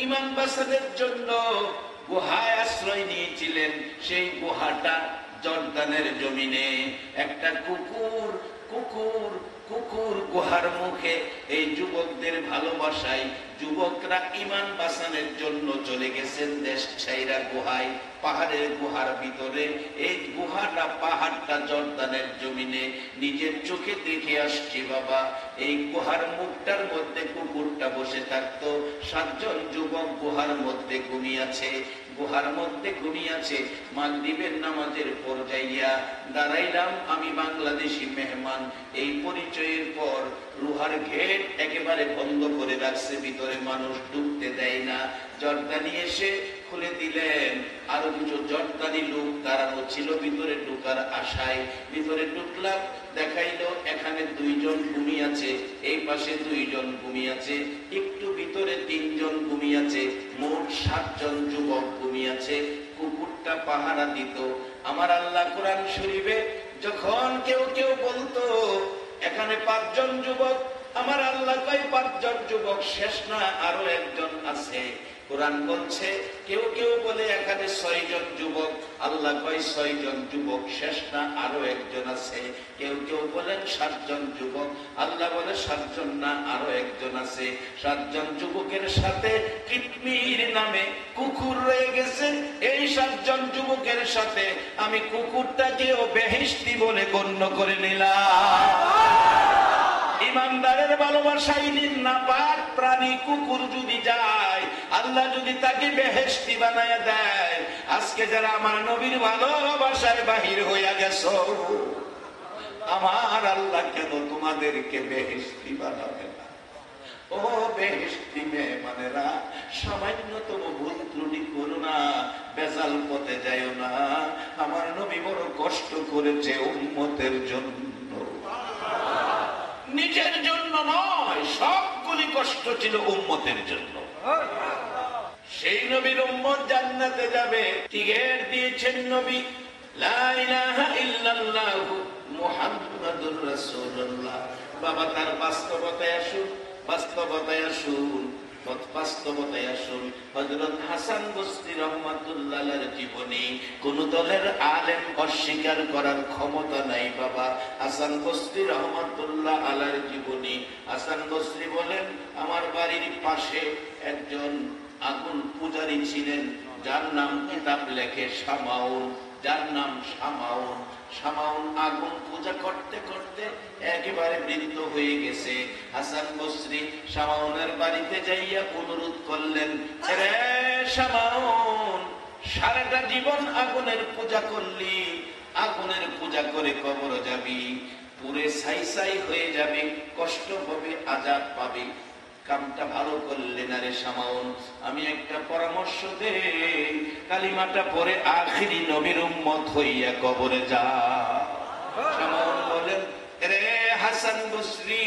ইমান বাঁচানোর জন্য গুহায় আশ্রয় নিয়েছিলেন। সেই গুহাটা জর্দানের জমিনে। একটা কুকুর কুকুর কুকুর গুহার মুখে এই যুবকদের ভালোবাসায় যুবকরা ইমান বাঁচানোর জন্য চলে গেছেন দেশ ছাইরা গুহায়, পাহাড়ের গুহার ভিতরে। এই গুহাটা পাহাড়টা জর্দানের জমিনে নিজের চোখে দেখে আসছি বাবা। এই গুহার মুখটার মধ্যে কুকুরটা বসে থাকতো। 7 জন যুবক গুহার মধ্যে ঘুমিয়েছে, গুহার মধ্যে ঘুমিয়েছে। মাগরিবের নামাজের পর যাইয়া দাঁড়াইলাম আমি বাংলাদেশি মেহমান। এই পরিচয়ের পর লোহার গেট একেবারে বন্ধ করে রাখছে, ভিতরে মানুষ ঢুকতে দেয় না। জর্দানি এসে খুলে দিলেন। আরো কিছু জর্দানি লোক দাঁড়ানো ছিল ভিতরে ঢুকার আশায়। ভিতরে ঢুকলাম, দেখাইলো এখানে 2 জন ঘুমিয়েছে, এই পাশে 2 জন ঘুমিয়েছে, একটু ভিতরে 3 জন ঘুমিয়েছে, মোট 7 জন যুবক ঘুমিয়েছে। কুকুরটা পাহারা দিত। আমার আল্লাহ কোরআন শরীফে যখন কেউ কেউ বলতো এখানে 5 জন যুবক, আমার আল্লাহ কয় 5 জন যুবক শেষ না, আরো একজন আছে। কোরআন বলছে কেউ কেউ বলে এখানে 6 জন যুবক, আল্লাহ কয় 6 জন যুবক শেষ না, আরো একজন আছে। কেউ কেউ বলেন 7 জন যুবক, আল্লাহ বলে 7 জন না, আরো একজন আছে। 7 জন যুবকের সাথে কিতমির নামে কুকুর রয়ে গেছে। এই 7 জন যুবকের সাথে আমি কুকুরটাকেও বেহেশতি বলে গণ্য করে নিলাম। ইমানদারের ভালোবাসাই নাপাক প্রাণী কুকুর যদি যায়, আল্লাহ যদি তাকে বেহেশতি বানায় দেয়। আজকে যারা আমার নবীর ভালোবাসায় বাহির হইয়া গেছো, আমার আল্লাহ কেন তোমাদেরকে বেহেশতি বানাবে না? ও বেহেশতি মেহমানেরা, সামান্যতম ভুল ত্রুটি করো না, বেজাল পথে যাইও না। আমার নবী বড় কষ্ট করেছে উম্মতের জন্য, নিজের জন্য নয়। সবগুলি কষ্ট ছিল উম্মতের জন্য। সেই নবীর উম্মত জান্নাতে যাবে, টিকেট দিয়েছেন নবী লা ইলাহা ইল্লাল্লাহু মুহাম্মাদুর রাসূলুল্লাহ। বাবা তার বাস্তবতায় আসুন, বাস্তবতায় আসুন, বাস্তবতায় আসুন। হযরত হাসান বসরি রাহমাতুল্লাহ আলাইহির জীবনী কোন দলের আলেম অস্বীকার করার ক্ষমতা নাই বাবা। হাসান বসরি রাহমাতুল্লাহ আলাইহির জীবনী, হাসান বসরি বলেন আমার বাড়ির পাশে একজন আগুন পূজারী ছিলেন, যার নাম কিতাব লেখে শামাউন, যার নাম শামাউন। শামাউন আগুন পূজা করতে করতে একেবারে বৃদ্ধ হয়ে গেছে। হাসান বসরি শামাউনের বাড়িতে যাইয়া অনুরোধ করলেন, রে শামাউন, সারাটা জীবন আগুনের পূজা করলি, আগুনের পূজা করে কবর যাবি, পুরে ছাই ছাই হয়ে যাবে, কষ্ট হবে, আযাব পাবি, কামটা ভালো করলে না রে শামাউন। আমি একটা পরামর্শ দে, কালিমাটা পরে আখিরি নবীর উম্মত হইয়া কবরে যা। শামাউন বলেন, রে হাসান বসরি,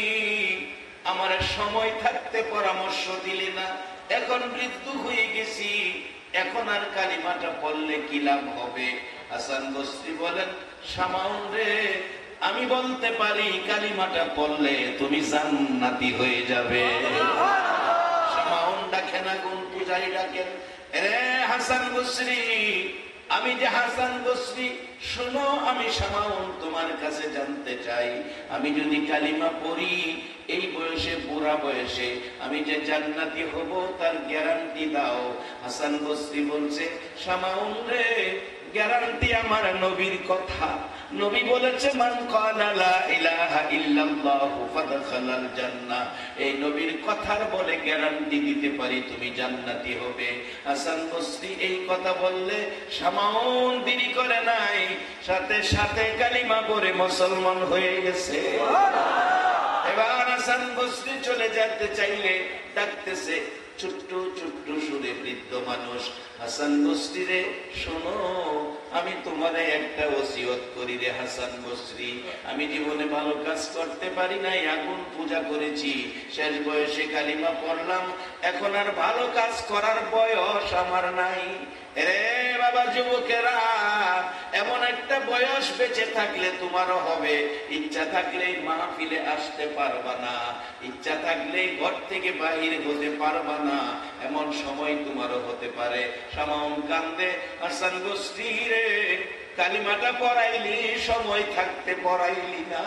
আমার সময় থাকতে পরামর্শ দিলি না, এখন বৃদ্ধ হয়ে গেছি, এখন আর কালিমাটা পড়লে কি লাভ হবে? হাসান বসরি বলেন, শামাউন রে, আমি বলতে পারি কালিমাটা পড়লে তুমি জান্নাতি হয়ে যাবে। শামাউন ডাকেন, আগুন পূজারি ডাকেন, রে হাসান বসরি, আমি যে হাসান বসরি, শোনো, আমি শামাউন তোমার কাছে জানতে চাই, আমি যদি কালিমা পড়ি এই বয়সে, বুড়া বয়সে, আমি যে জান্নাতি হব তার গ্যারান্টি দাও। হাসান বসরি বলছে, শামাউন রে, গ্যারান্টি আমার নবীর কথা। নবী বলেছে, মান ক্বালা লা ইলাহা ইল্লাল্লাহু ফাদখালাল জান্নাহ। এই নবীর কথার বলে গ্যারান্টি দিতে পারি তুমি জান্নাতি হবে। হাসান বসরি এই কথা বললে শামাউন দেরি করে নাই, সাথে সাথে কালিমা পড়ে মুসলমান হয়ে গেছে। এবার হাসান বসরি চলে যেতে চাইলে ডাকতেছে ছোট্ট ছোট্ট সুরে বৃদ্ধ মানুষ, হাসান বসরি রে, শোনো, আমি তোমারে একটা ওসিয়ত করি রে হাসান বসরি, আমি জীবনে ভালো কাজ করতে পারি নাই, আগুন পূজা করেছি, শেষ বয়সে কালিমা পড়লাম, এখন আর ভালো কাজ করার বয়স আমার নাই। রে বাবা যুবকেরা, এমন একটা বয়স বেঁচে থাকলে তোমারও হবে, ইচ্ছা থাকলেই মাহফিলে আসতে পারবা না, ইচ্ছা থাকলেই ঘর থেকে বাহির হতে পারবা না, এমন সময় তোমারও হতে পারে। সামাউন কান্দে, হাসান বসরি রে, কালিমাটা পড়াইলি, সময় থাকতে পড়াইলি না।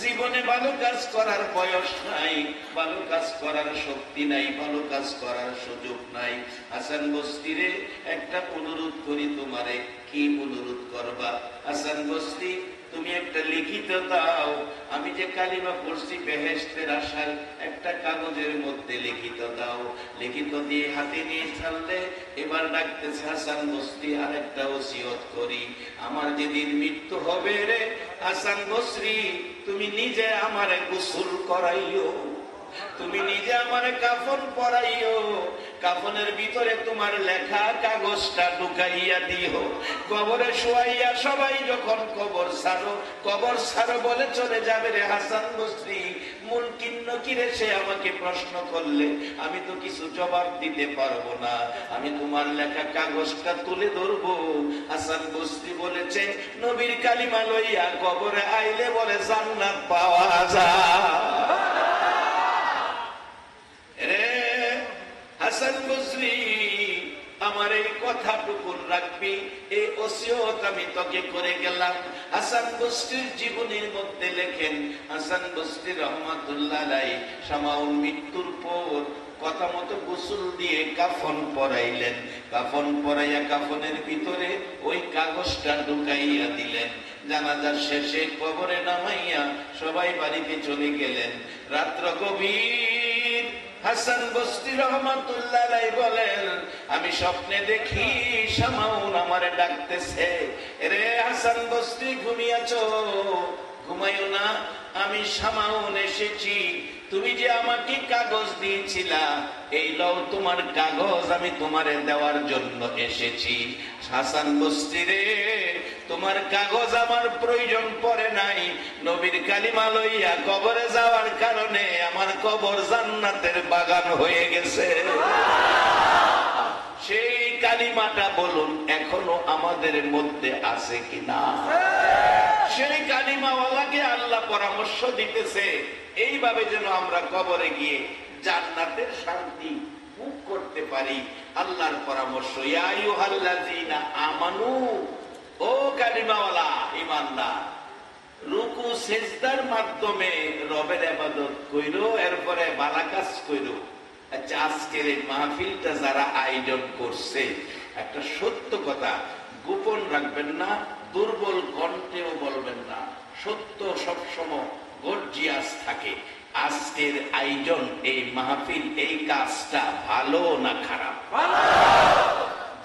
জীবনে ভালো কাজ করার বয়স নাই, ভালো কাজ করার শক্তি নাই, ভালো কাজ করার সুযোগ নাই। হাসান বসরি রে, একটা অনুরোধ করি তোমারে। কি অনুরোধ করবা? হাসান বসরি, তুমি একটা লিখিত দাও। আমি যে কালিমা পড়ছি বেহেশতের আশায়, একটা কাগজের মধ্যে লিখিত দাও। লিখিত দিয়ে হাতে নিয়ে ছাড়লে এবার ডাকতেছে, হাসান বসরি আরেকটা ওসিয়ত করি, আমার যেদিন মৃত্যু হবে রে হাসান বসরি, তুমি নিজে আমারে গোসল করাইও, তুমি নিজে আমারে কাফন পরাইও, কাফনের ভিতরে তোমার লেখা কাগজটা ঢুকাইয়া দিও। কবরে শোয়াইয়া সবাই যখন কবর ছাড়ো বলে চলে যাবে রে হাসান বসরি, মুনকির নকিরে সে আমাকে প্রশ্ন করলে আমি তো কিছু জবাব দিতে পারবো না, আমি তোমার লেখা কাগজটা তুলে ধরবো। হাসান বসরি বলেছে, নবীর কালিমা লইয়া কবরে আইলে বলে জান্নাত পাওয়া যায়। হাসান বসরি, আমার এই কথাটুকু রাখবি, এই ওসিয়ত আমি তোকে করে গেলাম। হাসান বসরির জীবনের মধ্যে লেখেন, হাসান বসরি রহমাতুল্লাহ আলাইহি সামাউল মৃত্যুর পর কথা মতো গোসল দিয়ে কাফন পরাইলেন। কাফন পরাইয়া কাফনের ভিতরে ওই কাগজটা ঢুকাইয়া দিলেন। জানাজার শেষে কবরে নামাইয়া সবাই বাড়িতে চলে গেলেন। রাত্র গভীর, হাসান বসরি রহমাতুল্লাহ আলাইহি বলেন, আমি স্বপ্নে দেখি সামাউন আমারে ডাকতেছে, রে হাসান বসরি ঘুমিয়েছো? ঘুমাইও না, আমি সামাউন এসেছি, তুমি যে আমাকে কাগজ দিয়েছিলা, এই লও তোমার কাগজ, আমি তোমারে দেওয়ার জন্য এসেছি। হাসান বসরি রে, তোমার কাগজ আমার প্রয়োজন পড়ে নাই, নবীর কালিমা লইয়া কবরে যাওয়ার কারণে আমার কবর জান্নাতের বাগান হয়ে গেছে। সেই কালিমাটা বলুন এখনো আমাদের মধ্যে আছে কিনা? সেই কালিমাওয়ালাকে আল্লাহ পরামর্শ দিতেছে, এইভাবে যেন আমরা কবরে গিয়ে জান্নাতের শান্তি ভোগ করতে পারি। আল্লাহর পরামর্শ, ইয়া আইয়ুহাল্লাযীনা আমানু, ও কালিমাওয়ালা ঈমানদার, রুকু সিজদার মাধ্যমে রবের ইবাদত কইরো, এরপরে ভালো কাজ কইরো। আচ্ছা, আজকের এই মাহফিলটা যারা আয়োজন করছে, একটা সত্য কথা গোপন রাখবেন না, দুর্বল কণ্ঠেও বলবেন না, সত্য সবসময় গর্জিয়াস থাকে। আজকের আয়োজন, এই মাহফিল, এই কাজটা ভালো না খারাপ?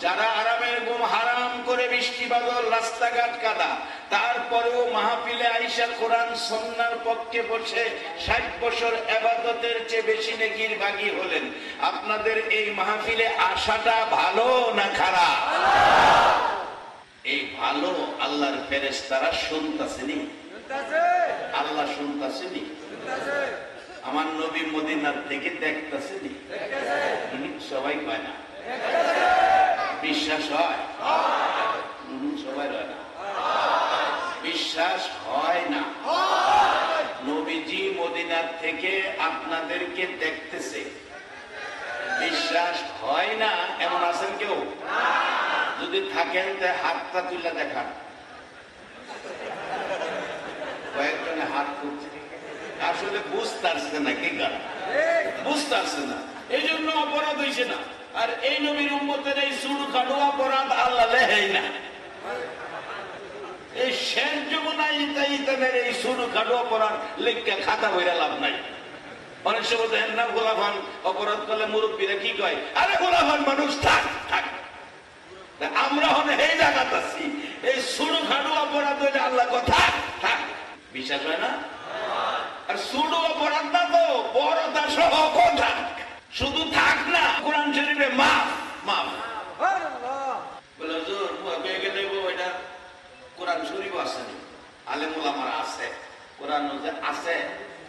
যারা আরামের ঘুম হারাম করে বৃষ্টি বাদল রাস্তাঘাট কাদা, তারপরেও মাহফিলে আইসা কোরআন সুন্নাহর পক্ষে বসে 60 বছর ইবাদতের চেয়ে বেশি নেকির ভাগী হলেন। আপনাদের এই মাহফিলে আসাটা ভালো না খারাপ? এই ভালো আল্লাহর ফেরেশতারা শুনতাছেনি, আল্লাহ শুনতাছেনি, আমার নবী মদিনার থেকে দেখতাছেনি। সবাই কয় না, বিশ্বাস হয়? সবাই হয় না, বিশ্বাস হয় না। নবীজি মদিনার থেকে আপনাদেরকে দেখতেছে, বিশ্বাস হয় না এমন আছেন কেউ? যদি থাকেন তা হাতটা তুলে দেখান। কয়েকজনে হাত তুলছে, আসলে বুঝতে পারছে না, কি কারণ বুঝতে পারছে না, এই জন্য অপরাধ হয়েছে না। আর এই নবীর উম্মতের এই সুর খাটো অপরাধ আল্লাহ লেহেই না। এই শেষ যমুনায় ইতানের এই সুর খাটো অপরাধ লিখে খাতা বইরা লাভ নাই। অনেক সময় দেখেন না, গোলাফান অপরাধ করলে মুরব্বীরা কি কয়, আরে গোলাফান মানুষ থাক থাক। আমরা হলে এই জায়গাতে আছি, এই সুর খাটো অপরাধ হইলে আল্লাহ কথা থাক, বিশ্বাস হয় না? আর সুর অপরাধ না তো বড়তা সহ কথা, শুধু থাক না, কোরআন শরীফে মাফ মাফ বলে হুজুর বেগে দেব, এটা কোরআন শরীফ আছে, আলেম ওলামার আছে, কোরআন আছে,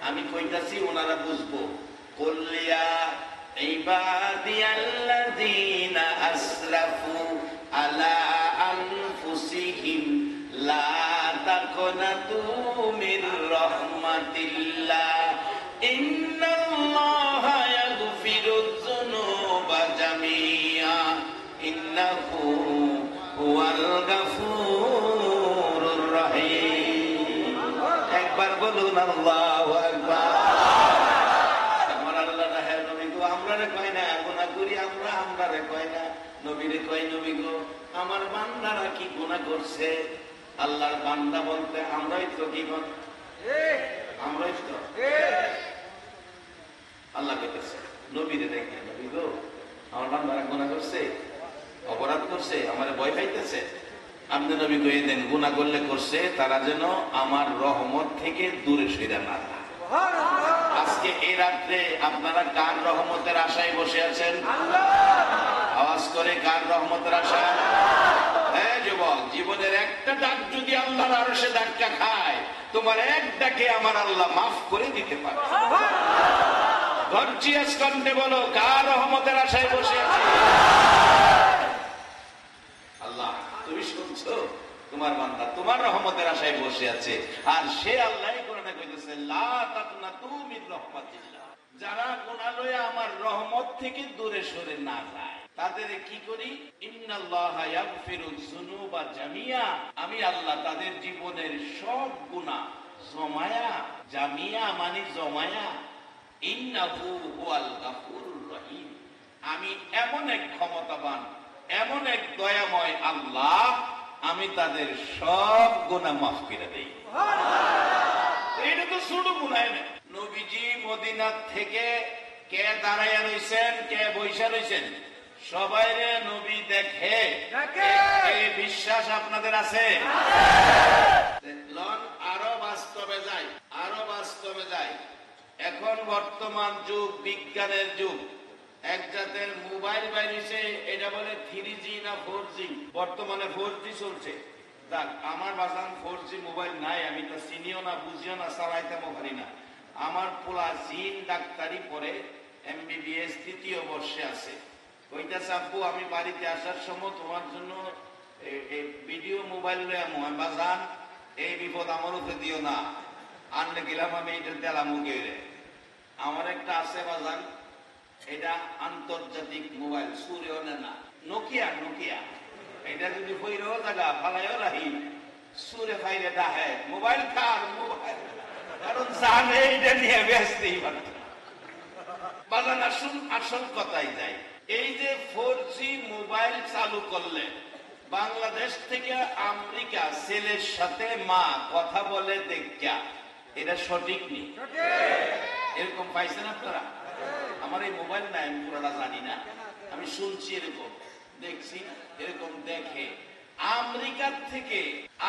আমি কইতাছি ওনারা বুঝবো। কুল্লিয়া ইবাদিয়াল্লাযীনা আসরাফু আলা আনফুসিহিম রহমাতিল্লাহ ইন্নাল্লাহা ইয়াগফিরুয যুনুবা জামিআ ইন্নাহু হুয়াল গাফুরুর রহিম। একবার বলুন আল্লাহু আকবার। আমার আল্লাহ না হে নবী গো, আমরারে কয় না গুনাহ করি, আমরারে কয় না, নবীরে কয় নবী গো আমার বান্দারা কি গুনাহ করছে। আল্লাহর বান্দা বলতে আমরাই তো কি আমরাই তো। আল্লাহ কইতেছে নবীরে দেখে নবী গো আমার বান্দারা গুনাহ করছে, অপরাধ করছে, আমারে ভয় পাইতেছে। আপনি নবী কয়ে দেন গুনাহ করলে করছে, তারা যেন আমার রহমত থেকে দূরে সরে না যায়। আজকে এই রাত্রে আপনারা কার রহমতের আশায় বসে আছেন? আওয়াজ করে কার রহমতের আশায়? হ্যাঁ যুবক, জীবনের একটা ডাক যদি আল্লাহর আরশে ধাক্কা খায়, তোমার এক ডাকে আমার আল্লাহ মাফ করে দিতে পারে। গর্জিয়াস কণ্ঠে বলো কার রহমতের আশায় বসে আছে? আল্লাহ তুমি শুনছো, তোমার বান্দা তোমার রহমতের আশায় বসে আছে। আর সে আল্লাহই কোরআনে কইতেছে লা তাকনাতু মির রাহমাতিল্লাহ, যারা গুনাহ লয়ে আমার রহমত থেকে দূরে সরে না যায় তাদের কি করি? ইন্নাল্লাহা ইয়াগফিরুয যুনুবা জামিআ, আমি আল্লাহ তাদের জীবনের সব গুনাহ জমায়া, জামিয়া মানে জমায়া, ইন্নাহু হুয়াল গাফুরুর রহিম, আমি এমন এক ক্ষমতাবান, এমন এক দয়াময় আল্লাহ, আমি তাদের সব গুনাহ মাফ করে দেই। এটা তো ছোট গুনাহ না। নবীজি মদিনা থেকে কে দাঁড়াইয়া রইছেন, কে বইসা রইছেন, সবাইরে নবী দেখে, এই বিশ্বাস আপনাদের আছে? আরো বাস্তবে যাই, আরো বাস্তবে যাই। এখন বর্তমান যুগ বিজ্ঞানের যুগ, এক জাতের মোবাইল বাইরেছে, এটা বলে 3G না 4G, বর্তমানে 4G চলছে। দেখ আমার বাজান 4G মোবাইল নাই, আমি তো চিনিও না, বুঝিও না, চালাইতেও পারি না। আমার পোলা জিন ডাক্তারি পড়ে, MBBS 3য় বর্ষে আছে। কইতাছে আব্বু আমি বাড়িতে আসার সময় তোমার জন্য ভিডিও মোবাইল লয়ে আমু। বাজান এই বিপদ আমার উপরে দিও না, আনলে গেলাম আমি এটা দিলাম গেলে। আমার একটা আছে বাজান, এটা আন্তর্জাতিক মোবাইল, সুরেও না, নোকিয়া, নোকিয়া। এটা যদি হইরেও জায়গা ফালাইও রাহি, সুরে ফাইলে ডাহে মোবাইল কার মোবাইল, কারণ জানে এটা নিয়ে ব্যস্তই পারত। বাজান আসুন আসল কথাই যাই, এই যে 4G মোবাইল চালু করলে বাংলাদেশ থেকে আমেরিকা ছেলের সাথে মা কথা বলে দেখা, এটা সঠিক নেই? এরকম পাইছেন আপনারা? আমার এই মোবাইল নাই, আমি পুরোটা জানি না, আমি শুনছি এরকম, দেখছি এরকম। দেখে আমেরিকার থেকে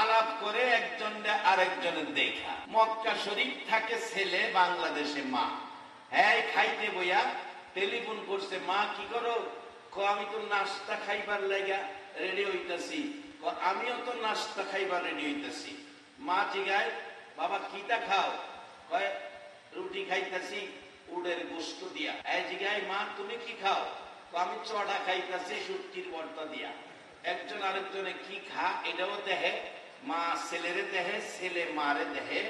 আলাপ করে একজন আরেকজনের দেখা, মক্কা শরীফ থাকে ছেলে, বাংলাদেশে মা। হ্যাঁ খাইতে বইয়া টেলিফোন করছে, মা কি করো? আমি তো নাস্তা খাইবার লাগা রেডি হইতাছি। আমিও তো নাস্তা খাইবার রেডি হইতাছি। মা জিগায় বাবা কিটা খাও? কয় রুটি খাইতাছি উডের গোশত দিয়া। এই জিগায় মা তুমি কি খাও? আমি চড়া খাইতাছি শুটকির ভর্তা দিয়া। একজন আরেকজনে কি খা এটাও দেহে, মা ছেলেরে দেহে, ছেলে মারে দেহে।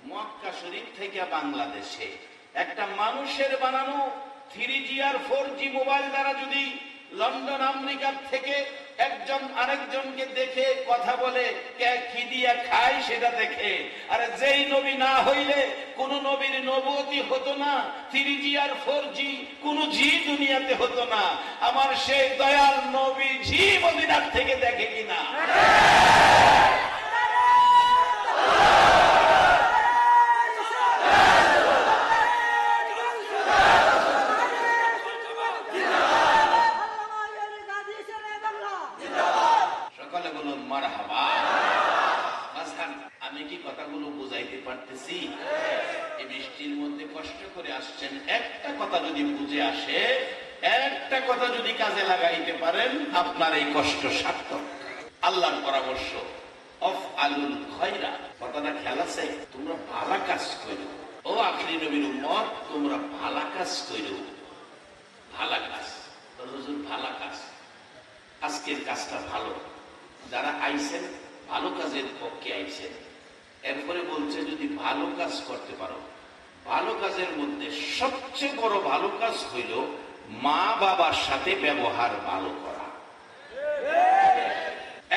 মক্কা শরীফ থেকে বাংলাদেশে একটা মানুষের বানানো 3G আর 4G মোবাইল দ্বারা যদি লন্ডন আমেরিকার থেকে একজন আরেকজনকে দেখে কথা বলে, কে কি দিয়া খায় সেটা দেখে। আর যেই নবী না হইলে কোন নবীর নবুয়তি হতো না, 3G আর 4G কোন জি দুনিয়াতে হতো না। আমার সেই দয়াল নবী জি মদিনার থেকে দেখে কিনা? আমি কি কথাগুলো বুঝাইতে পারতেছি? এই বৃষ্টির মধ্যে কষ্ট করে আসছেন, একটা কথা যদি বুঝে আসে, একটা কথা যদি কাজে লাগাইতে পারেন, আপনার এই কষ্ট সার্থক। আল্লাহর পরামর্শ, অফ আলুল খয়রা, কথাটা খেয়াল আছে? তোমরা ভালো কাজ করো, ও আখরি নবীর উম্মত, তোমরা ভালো কাজ করো। ভালো কাজ, হুজুর ভালো কাজ, আজকের কাজটা ভালো। যারা আইছেন ভালো কাজের পক্ষে আইছেন, এরপরে বলছে যদি ভালো কাজ করতে পারো, ভালো কাজের মধ্যে সবচেয়ে বড় ভালো কাজ হইল মা বাবার সাথে ব্যবহার ভালো করা।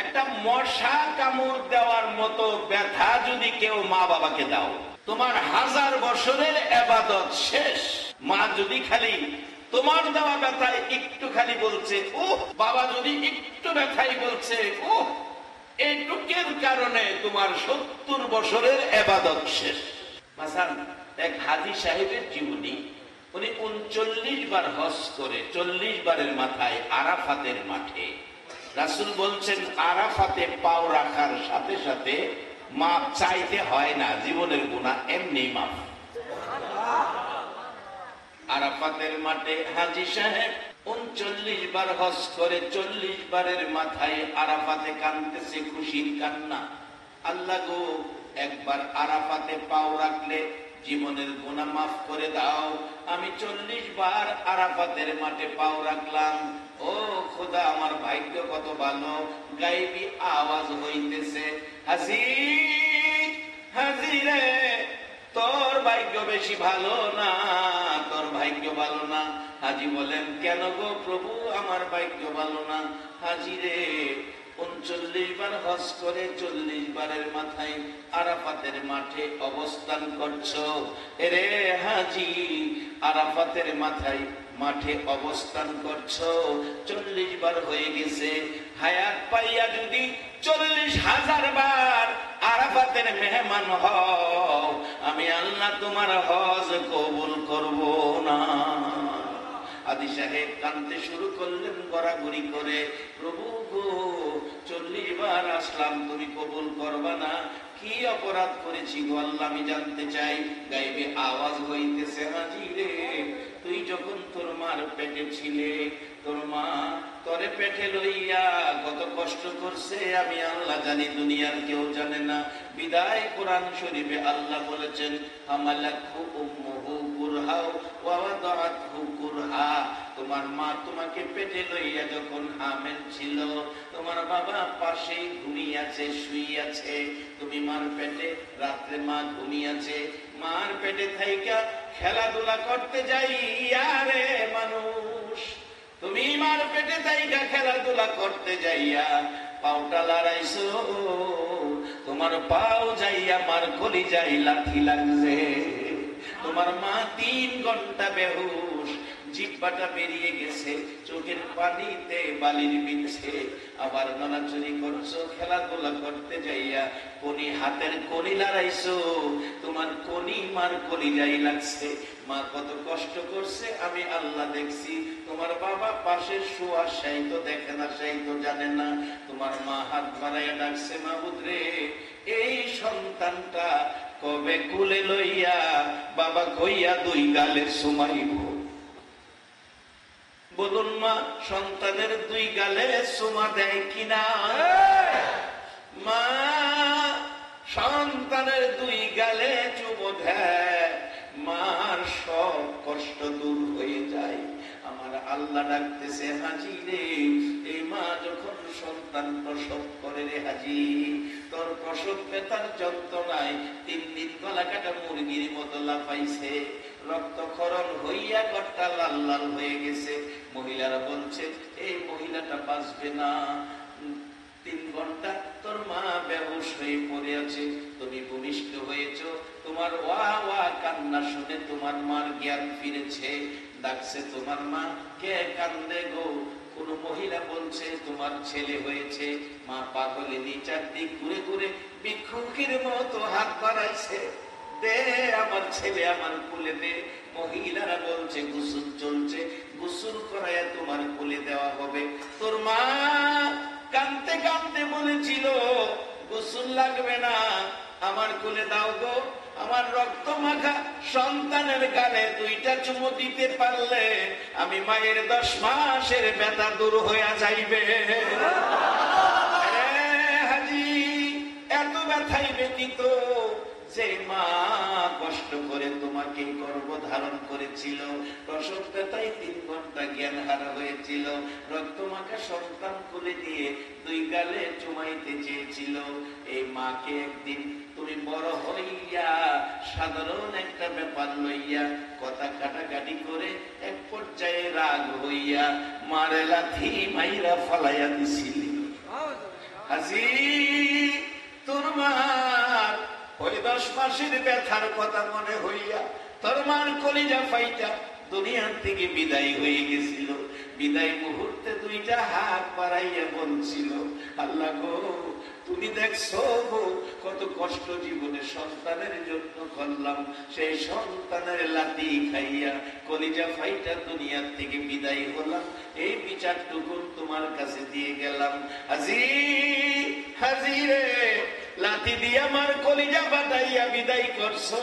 একটা মশা কামড় দেওয়ার মতো ব্যথা যদি কেউ মা বাবাকে দাও, তোমার 1000 বছরের ইবাদত শেষ। মা যদি খালি তোমার দেওয়া ব্যথায় একটু খালি বলছে ও, বাবা যদি একটু ব্যথাই বলছে ও, এইটুকের কারণে তোমার 70 বছরের ইবাদত শেষ। মাসান এক হাজী সাহেবের জীবনী, উনি 39 বার হজ করে 40 বারের মাথায় আরাফাতের মাঠে। রাসূল বলছেন আরাফাতে পাও রাখার সাথে সাথে মাপ চাইতে হয় না, জীবনের গুনাহ এমনি মাফ। আরাফাতের মাঠে হাজী সাহেব 39 বার হজ করে 40 বারের মাথায় আরাফাতে কাঁদতেছে, খুশির কান্না। আল্লাহ গো, একবার আরাফাতে পাও রাখলে জীবনের গুনাহ মাফ করে দাও। আমি 40 বার আরাফাতের মাঠে পাও রাখলাম। ও খোদা, আমার ভাগ্য কত ভালো। গায়েবী আওয়াজ হইতেছে, হাজী হাজী রে, তোর ভাগ্য বেশি ভালো না, তোর ভাগ্য ভালো না। হাজী বলেন কেন গো প্রভু, আমার ভাগ্য ভালো না? হাজী রে, 39 বার হজ করে 40 বারের মাথায় আরাফাতের মাঠে অবস্থান করছো। এরে হাজী, আরাফাতের মাঠে অবস্থান করছো, 40 বার হয়ে গেছে। হায়াত পাইয়া যদি 40,000 বার আরাফাতের মেহমান হও, আমি আল্লাহ তোমার হজ কবুল করব না। হাজী সাহেব কাঁদতে শুরু করলেন গড়াগড়ি করে, প্রভু গো, 40 বার আসলাম, তুমি কবুল করবা না? কি অপরাধ করেছি গো আল্লাহ, আমি জানতে চাই। গায়েবে আওয়াজ হইতেছে, হাজী রে, তুই যখন তোর মার পেটে ছিলে, তোর মা তোরে পেটে লইয়া কত কষ্ট করছে আমি আল্লাহ জানি, দুনিয়ার কেউ জানে না। বিদায় কোরআন শরীফে আল্লাহ বলেছেন, হামালাতহু উম্মুহু কুরহা ওয়া ওয়াদাআতহু কুরহা। তোমার মা তোমাকে পেটে লইয়া যখন হামেল ছিল, তোমার বাবা পাশেই ঘুমিয়েছে, শুইয়াছে। তুমি মার পেটে, রাত্রে মা ঘুমিয়েছে, মার পেটে থাইকা খেলাধুলা করতে যাই। আরে মানুষ, তুমি মার পেটে থাইকা খেলাধুলা করতে যাইয়া পাউটা লড়াইছো, তোমার পাও যাইয়া মার কলিজায় লাথি লাগছে। তোমার মা 3 ঘন্টা বেহুশ, জিহ্বাটা বেরিয়ে গেছে, চোখের পানিতে বালির বিছে। আবার নড়াচড়ি করছো, খেলাধুলা করতে যাইয়া কোনি হাতের কনি লড়াইছো, তোমার কনি মার কলিজায় লাগছে। মা কত কষ্ট করছে আমি আল্লাহ দেখছি। তোমার বাবা পাশে শোয়া, সেই তো দেখে না, সেই তো জানে না। তোমার মা হাত বাড়াইয়া ডাকছে, মাবুদ রে, এই সন্তানটা কবে কুলে লইয়া বাবা কইয়া 2 গালে সুমাইব। বলুন মা, সন্তানের 2 গালে সুমা দেয় কিনা? মা সন্তানের 2 গালে চুমো দেয়, মার সব কষ্ট দূর হয়ে যায়। আমার আল্লাহ ডাকতেছে, হাজী রে, এই মা যখন সন্তান প্রসব করে রে হাজী, তোর প্রসব ব্যথার যন্ত্রণায় 3 দিন গলা কাটা মুরগির মতো লাফাইছে, রক্তক্ষরণ হইয়া গট্টা লাল লাল হয়ে গেছে। মহিলারা বলছে এই মহিলাটা বাঁচবে না। 3 ঘন্টা তোর মা বেহুশ হয়ে পড়ে আছে, তুমি ভূমিষ্ঠ হয়েছ। তোমার ওয়া ওয়া কান্না শুনে তোমার মার জ্ঞান ফিরেছে। ডাকছে তোমার মা, কে কান্দে গো? কোন মহিলা বলছে তোমার ছেলে হয়েছে। মা পাগলে 4 দিক ঘুরে ঘুরে ভিক্ষুকের মতো হাত বাড়াইছে, দে আমার ছেলে আমার কোলে দে। মহিলারা বলছে গোসল চলছে, গোসল করাইয়া তোমার কোলে দেওয়া হবে। তোর মা কাঁদতে কাঁদতে বলেছিল, গোসল লাগবে না, আমার কোলে দাও গো। আমার রক্ত মাখা সন্তানের গালে 2টা চুমু দিতে পারলে আমি মায়ের 10 মাসের ব্যথা দূর হইয়া যাইবে। হাজী, এত ব্যথাই ব্যতীত যে মা কষ্ট করে তোমাকে গর্ভ ধারণ করেছিল, প্রসব ব্যথায় 3 ঘন্টা জ্ঞান হারা হয়েছিল, রক্ত মাখা সন্তান কোলে নিয়ে দুই গালে চুমাইতে চেয়েছিল। এই মাকে একদিন তুমি বড় হইয়া সাধারণ একটা ব্যাপার লইয়া কথা কাটাকাটি করে এক পর্যায়ে রাগ হইয়া মারে লাথি মাইরা ফালাইয়া দিছিলি। হাজি তোর মার ওই 10 মাসের ব্যথার কথা মনে হইয়া তোর মার কলিজা ফাইটা দুনিয়ার থেকে বিদায় হয়ে গেছিল। বিদায় মুহূর্তে দুইটা হাত বাড়াইয়া বলছিল, আল্লাহ গো তুমি দেখছো গো কত কষ্ট জীবনে সন্তানের জন্য করলাম, সেই সন্তানের লাথি খাইয়া কলিজা ফাইটা দুনিয়ার থেকে বিদায় হলাম, এই বিচারটুকু তোমার কাছে দিয়ে গেলাম। হাজি হাজি রে, লাথি দিয়ে আমার কলিজা বাটাইয়া বিদায় করছো।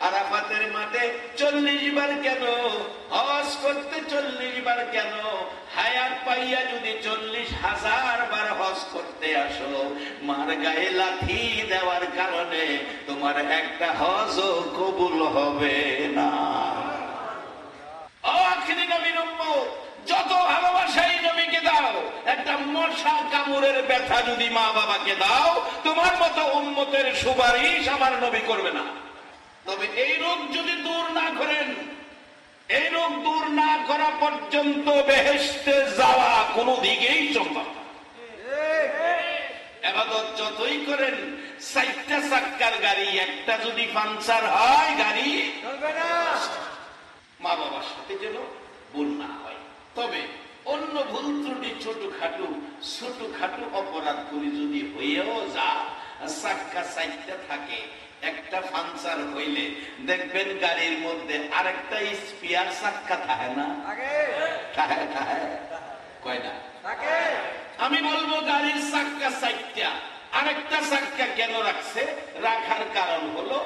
আরাফাতের মাঠে 40 বার কেন, হজ করতে 40 বার কেন, হায়াত পাইয়া যদি 40,000 বার হজ করতে আসো, মার গায়ে লাথি দেওয়ার কারণে তোমার একটা হজও কবুল হবে না। আখিরি নবীর উম্মত, যত ভালোবাসাই নবীকে দাও, একটা মশা কামড়ের ব্যথা যদি মা বাবাকে দাও, তোমার মতো উম্মতের সুপারিশ আমার নবী করবে না। তবে এই রোগ যদি দূর না করেন, এই রোগ দূর না করা পর্যন্ত বেহেশতে যাওয়া কোনো দিকেই সম্ভব না। ইবাদত যতই করেন, 4টা চাক্কার গাড়ি একটা যদি পাঞ্চার হয় গাড়ি চলবে না। মা বাবার সাথে যেন ভুল না হয়। তবে অন্য ভুল ত্রুটি ছোটখাটো অপরাধ করে যদি হয়েও যা, চাক্কা 4টা থাকে, একটা পাঞ্চার হইলে দেখবেন গাড়ির মধ্যে আরেকটা স্পেয়ার চাক্কা থাকে না? কয় না? আমি বলবো গাড়ির চাক্কা 4টা, আরেকটা চাক্কা কেন রাখছে? রাখার কারণ হলো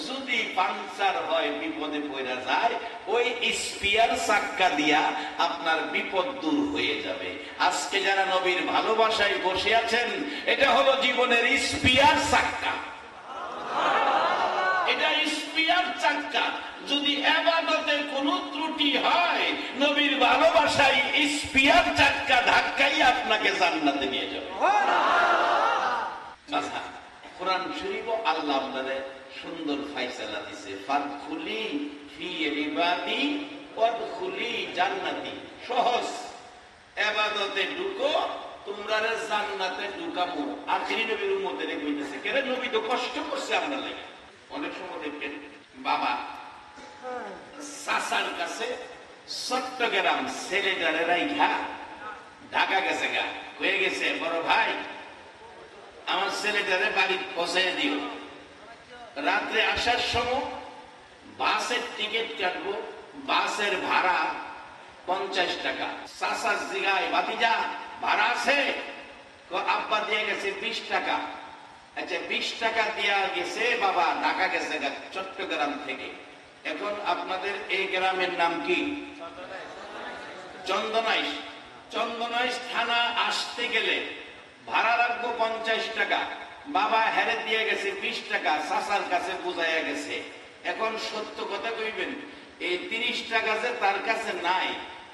যদি পাঞ্চার হয়, বিপদে পড়া যায়, ওই স্পেয়ার চাক্কা দিয়া আপনার বিপদ দূর হয়ে যাবে। আজকে যারা নবীর ভালোবাসায় বসে আছেন, এটা হলো জীবনের স্পেয়ার চাক্কা। এটা স্পেয়ার চাক্কা। যদি ইবাদতের কোনো ত্রুটি হয়, নবীর ভালোবাসায় স্পেয়ার চাক্কা ধাক্কাই আপনাকে জান্নাতে নিয়ে যাবে। আচ্ছা, কোরআন শরীফ আল্লাহ আপনাদের সুন্দর ফায়সালা দিছে, ফাদখুলি ফি ইবাদি ওয়াদখুলি জান্নাতি। সহজ, ইবাদতে ঢুকো, তোমরা জান্নাতে ঢুকাবো। আখিরি নবীর উম্মতের কইতেছে, কেন নবী তো কষ্ট করছে আমরা লাগে। অনেক সময় দেখবেন বাবা চাচার কাছে চট্টগ্রাম ছেলেটারে রাইখা ঢাকা গেছে, গা হয়ে গেছে, বড় ভাই আমার ছেলেটারে বাড়ি পৌঁছে দিও। রাত্রে আসার সময় বাসের টিকিট কাটবো, বাসের ভাড়া 50 টাকা। চাচা জিগায়, ভাতিজা ভাড়া আছে? আব্বা দিয়ে গেছে 20 টাকা। আচ্ছা, 20 টাকা দিয়া গেছে বাবা, ঢাকা গেছে চট্টগ্রাম থেকে। এখন আপনাদের এই গ্রামের নাম কি? চন্দনাইশ। চন্দনাইশ থানা আসতে গেলে ভাড়া রাখবো 50 টাকা। বাবা হেরে দিয়ে গেছে 20 টাকা, চাচার কাছে বুঝাইয়া গেছে। এখন সত্য কথা কইবেন, এই 30 টাকা যে তার কাছে নাই,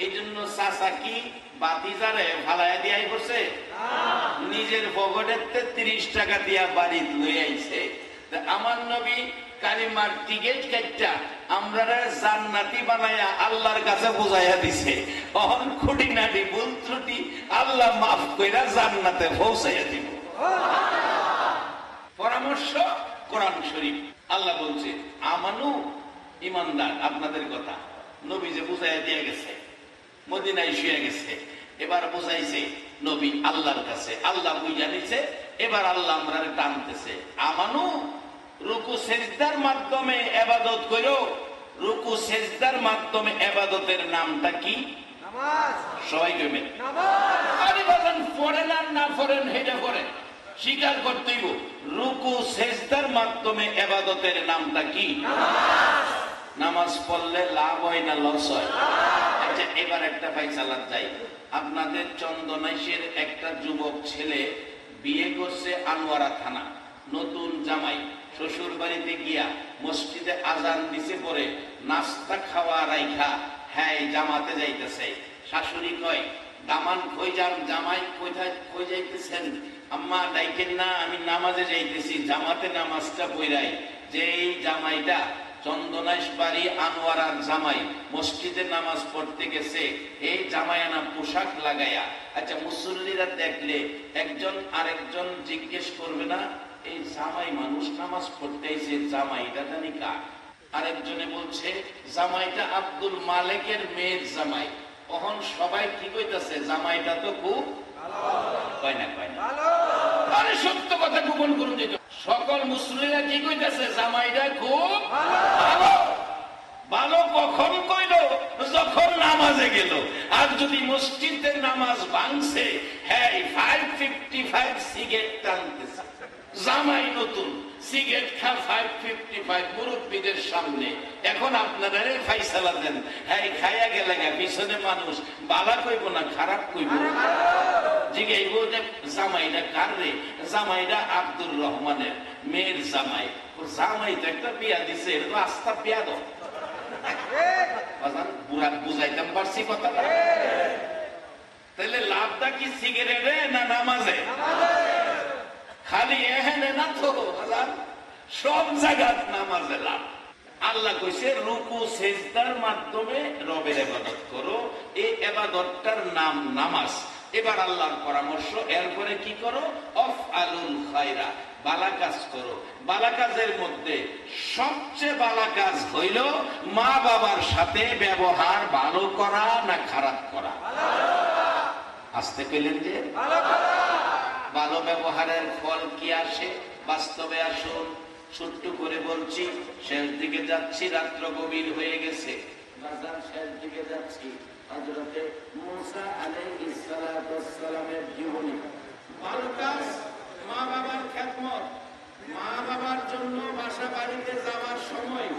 এই জন্য চাচা কি বাতিজারে ফালাইয়া দিয়াই করছে? নিজের পকেটের 30 টাকা দিয়া বাড়ি লই আইছে। আমার নবী কালিমার টিকিট কাটটা আমরা জান্নাতি বানায়া আল্লাহর কাছে বুঝাইয়া দিছে। অহন খুঁটিনাটি ভুল ত্রুটি আল্লাহ মাফ কইরা জান্নাতে পৌঁছাইয়া দিব। পরামর্শ কোরআন শরীফ। আল্লাহ বলছে আমানু, ইমানদার। আপনাদের কথা নবী যে বুঝাইয়া দিয়ে গেছে, মদিনায় শুয়ে গেছে, এবার বুঝাইছে নবী আল্লাহর কাছে, আল্লাহ বুঝা নিছে, এবার আল্লাহ আমরা টানতেছে। আমানু, রুকু সেজদার মাধ্যমে ইবাদত করো। রুকু সেজদার মাধ্যমে ইবাদতের নামটা কি? নামাজ। সবাই কইবেন নামাজ। আরে বলেন পড়েন আর না পড়েন হেডে পড়েন, স্বীকার করতেইব রুকু সেজদার মাধ্যমে ইবাদতের নামটা কি? নামাজ। নামাজ পড়লে লাভ হয় না লস হয়? আচ্ছা, এবার একটা ফায়সালা যাই। আপনাদের চন্দনাইশের একটা যুবক ছেলে বিয়ে করছে আনোয়ারা থানা, নতুন জামাই। শ্বশুর বাড়িতে গিয়া মসজিদে আজান দিছে, পরে নাস্তা খাওয়া রাইখা হ্যাঁ জামাতে যাইতেছে। শাশুড়ি কয় দামান কই যান, জামাই কোথায় কই যাইতেছেন? আম্মা ডাইকেন না, আমি নামাজে যাইতেছি। জামাতে নামাজটা পড়াই। যে এই জামাইটা চন্দনাইশ বাড়ি আনোয়ারার জামাই মসজিদে নামাজ পড়তে গেছে, এই জামায়ানা পোশাক লাগাইয়া। আচ্ছা, মুসল্লিরা দেখলে একজন আরেকজন জিজ্ঞেস করবে না এই জামাই মানুষ নামাজ পড়তে এসে জামাইটা জানি কার? আরেকজনে বলছে জামাইটা আব্দুল মালিকের মেয়ের জামাই। তখন সবাই কি কইতাছে? জামাইটা তো খুব কয় না, কয় না। আরে সত্য কথা গোপন করুন যেত। সকল মুসলিমরা কি কইতাছে? জামাইটা খুব ভালো। ভালো কখন কইল? যখন নামাজে গেল। আর যদি মসজিদের নামাজ ভাঙছে, হ্যাঁ 555 সিগারেট টানতেছে, জামাই নতুন সিগারেট খা 555 মুরব্বীদের সামনে। এখন আপনারা ফাইসালা দেন, হ্যাঁ খাইয়া গেলে পিছনে মানুষ বালা কইব না খারাপ কইব? জিগাইব যে জামাইটা কার রে? জামাইটা আব্দুর রহমানের মেয়ের জামাই। জামাই তো একটা বিয়া দিছে, এটা তো আস্থা বিয়া দাও। বুঝাইতাম পারছি কথাটা? তাহলে লাভটা কি সিগারেটে না নামাজে? খালি এখানে না তো, সব জায়গা নামাজে লাভ। আল্লাহ কইছে রুকু সেজদার মাধ্যমে রবের ইবাদত করো। এই ইবাদতটার নাম নামাজ। এবার আল্লাহর পরামর্শ, এরপরে কি করো? আফআলুল খায়রা, বালা কাজ করো। বালা কাজের মধ্যে সবচেয়ে বালা কাজ হইল মা বাবার সাথে ব্যবহার ভালো করা না খারাপ করা? আসতে পেলেন যে ভালো ব্যবহারের ফল কি আসে? বাস্তবে আসুন, ছোট্ট করে বলছি, শেষ দিকে যাচ্ছি, রাত্র গভীর হয়ে গেছে, শেষ দিকে যাচ্ছি। হযরতে মূসা আলাইহিস সালাতু ওয়াস সালামের জীবনী। ভালো কাজ, মা বাবার খেদমত, মা বাবার জন্য বাসা বাড়িতে যাওয়ার সময়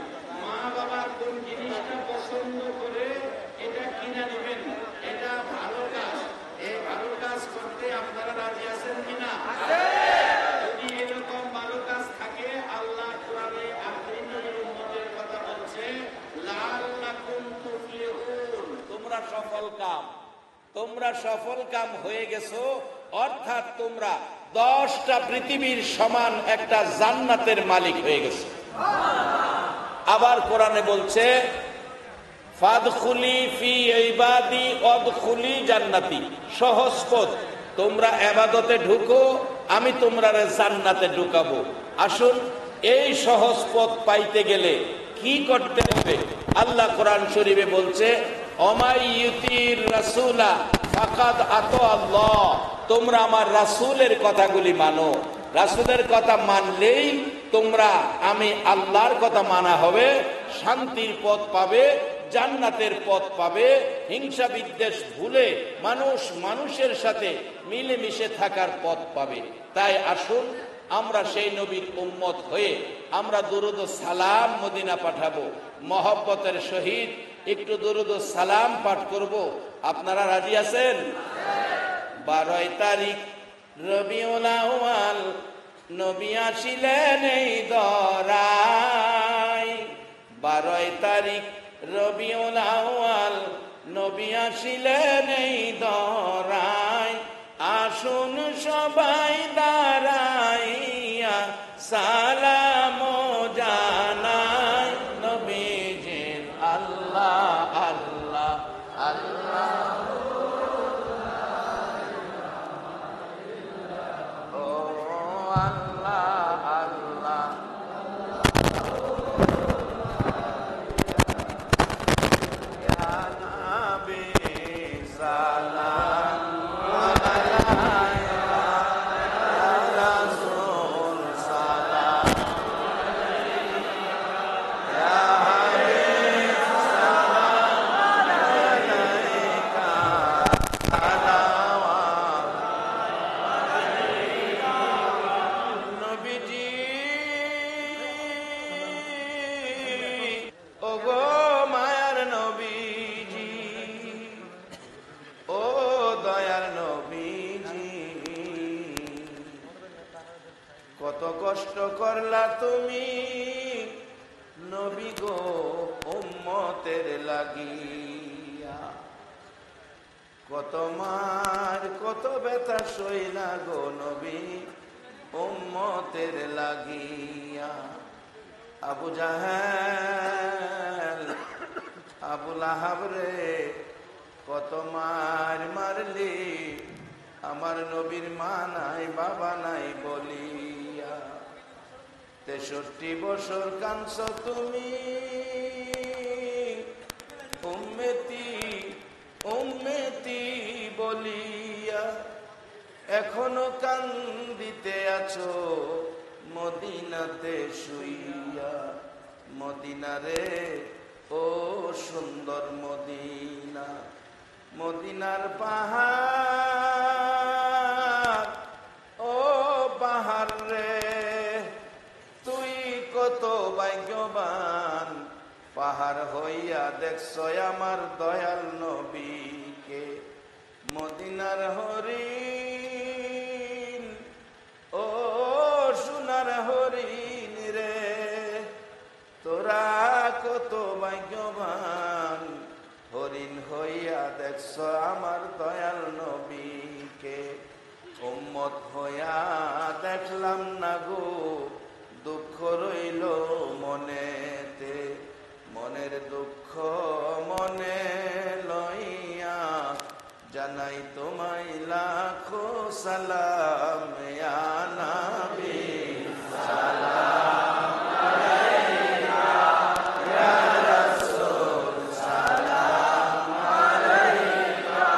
মা বাবার কোন জিনিসটা পছন্দ করে এটা কিনে নেবেন, এটা ভালো কাজ। এই ভালো কাজ করতে আপনারা রাজি আছেন কিনা? যদি এরকম ভালো কাজ থাকে, আল্লাহ কোরআনে আখির নবীর উম্মতের কথা বলছে, লাআল্লাকুম তুফলিহুন, তোমরা সফল কাম, তোমরা সফল কাম হয়ে গেছো। অর্থাৎ তোমরা 10টা পৃথিবীর সমান একটা জান্নাতের মালিক হয়ে গেছো। আবার কোরআনে বলছে ফাদখুলি ফি ইবাদি ওয়াদখুলি জান্নাতি, সহজ পথ, তোমরা ইবাদতে ঢুকো, আমি তোমরা জান্নাতে ঢুকাবো। আসুন, এই সহজ পথ পাইতে গেলে কি করতে হবে? আল্লাহ কোরআন শরীফে বলছে অমাইয়ুতির রাসূলা ফাকাদ আতা আল্লাহ, তোমরা আমার রাসূলের কথাগুলি মানো। রাসূলের কথা মানলেই তোমরা আমি আল্লাহর কথা মানা হবে, শান্তির পথ পাবে, জান্নাতের পথ পাবে, হিংসা বিদ্বেষ ভুলে মানুষ মানুষের সাথে মিলেমিশে থাকার পথ পাবে। তাই আসুন, আমরা সেই নবীর উম্মত হয়ে আমরা দুরুদ ও সালাম মদিনা পাঠাবো। মহব্বতের সহিত একটু দুরুদ ও সালাম পাঠ করব। আপনারা রাজি আছেন? 12 তারিখ রবিউল আউয়াল, নবী আসিলেন এই দরায়। 12 তারিখ রবিউল আউয়াল, নবী আসিলেন এই দরায়। আসুন সবাই দাঁড়াইয়া সালাম জানাই নবীজির আল্লাহ আল্লাহ আল্লাহ। ও আল্লাহ আল্লাহ, ইয়া নবী সালাম কষ্ট করলা তুমি নবী গো উম্মতের লাগিয়া, কত মার কত ব্যথা সইলা গো নবী উম্মতের লাগিয়া। আবু জাহেল আবু লাহাব রে কত মার মারলি আমার নবীর মা নাই বাবা নাই বলিয়া। 63 বছর কাঁদছ তুমি উম্মতি উম্মতি বলিয়া, এখনো কান্দিতে আছো মদিনাতে শুইয়া। মদিনা রে ও সুন্দর মদিনা, মদিনার পাহাড় ও পাহাড় রে তুই কত ভাগ্যবান, পাহাড় হইয়া দেখছ আমার দয়াল নবীকে। মদিনার হরিণ ও সোনার হরিণ রে তোরা কত ভাগ্যবান, হরিণ হইয়া দেখছ আমার দয়াল নবীকে। উম্মত হইয়া দেখলাম না গো দুঃখ রইল মনেতে, মনের দুঃখ মনে লইয়া জানাই তোমায় লাখো সালাম ইয়া নবী সালাম আলাইকা ইয়া রাসূল সালাম আলাইকা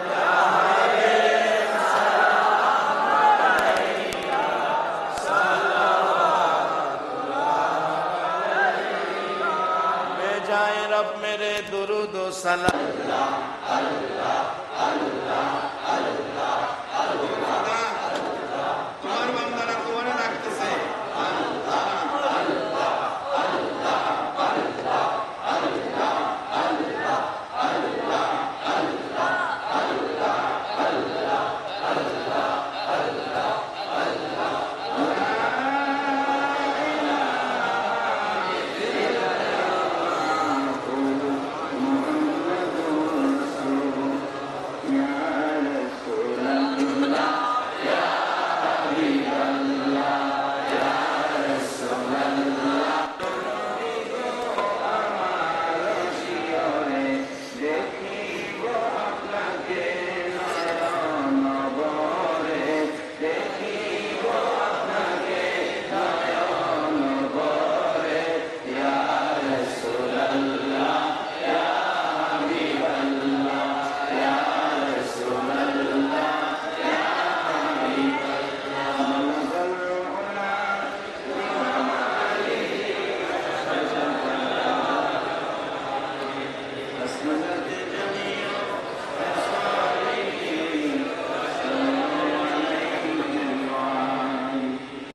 ইয়া হাবিব সালাম আলাইকা সালাওয়াতুল্লাহ আলাইকা। বেজায় রব মেরে দুরুদ ও সালাম